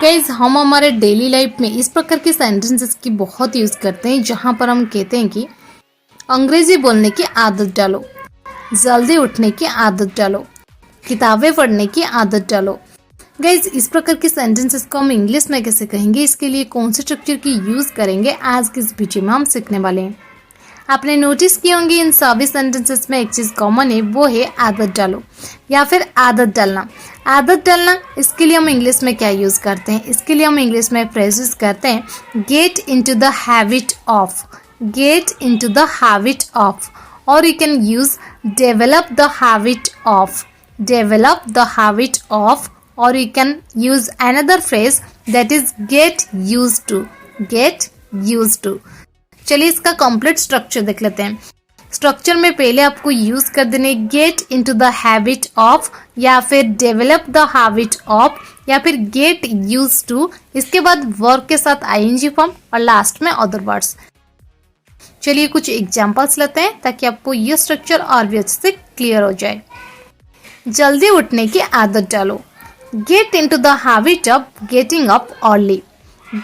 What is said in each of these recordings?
Guys हम हमारे daily life में इस प्रकार के सेंटेंसेस की बहुत यूज़ करते हैं जहाँ पर हम कहते हैं कि अंग्रेजी बोलने की आदत डालो, जल्दी उठने की आदत डालो, किताबें पढ़ने की आदत डालो। गाइज इस प्रकार के सेंटेंसेस को हम इंग्लिश में कैसे कहेंगे, इसके लिए कौन से स्ट्रक्चर की यूज़ करेंगे, आज की इस वीडियो में हम सीखने वाले हैं। आपने नोटिस किए होंगे इन सभी सेंटेंसेस में एक चीज़ कॉमन है, वो है आदत डालो या फिर आदत डालना। आदत डालना, इसके लिए हम इंग्लिश में क्या यूज़ करते हैं, इसके लिए हम इंग्लिश में फ्रेजेस करते हैं get into the habit of, get into the habit of, और you can use develop the habit of, develop the habit of, और you can use another phrase that is get used to, get used to. चलिए इसका complete structure देख लेते हैं। Structure में पहले आपको यूज कर देने gate into the habit of, या फिर डेवलप द हैबिट ऑफ, या फिर गेट यूज टू। इसके बाद वर्ब के साथ आईएनजी फॉर्म और लास्ट में अदर वर्ड्स। चलिए कुछ एग्जांपल्स लेते हैं ताकि आपको ये स्ट्रक्चर और भी अच्छे से क्लियर हो जाए। जल्दी उठने की आदत डालो, gate into the habit of getting up early,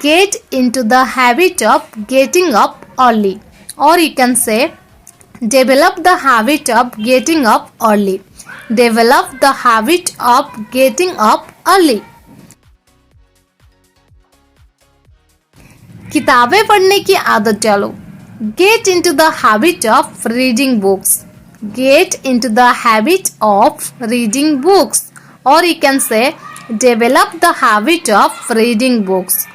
get into the habit of getting up early, or you can say develop the habit of getting up early, develop the habit of getting up early। किताबें पढ़ने की आदत डालो, get into the habit of reading books, get into the habit of reading books, or you can say develop the habit of reading books,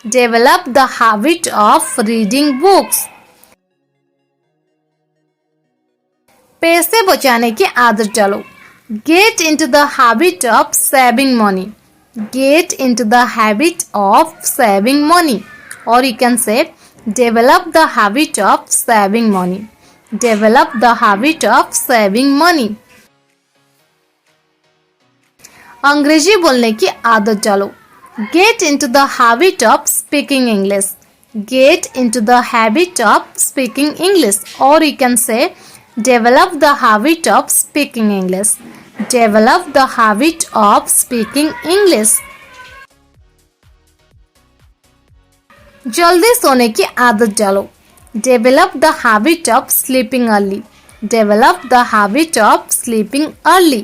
develop the habit of reading books। पैसे बचाने की आदत डालो, get into the habit of saving money, get into the habit of saving money, or you can say develop the habit of saving money, develop the habit of saving money। अंग्रेजी बोलने की आदत डालो, get into the habit of speaking English, get into the habit of speaking English, or you can say develop the habit of speaking English, develop the habit of speaking English। जल्दी सोने की आदत डालो, develop the habit of sleeping early, develop the habit of sleeping early,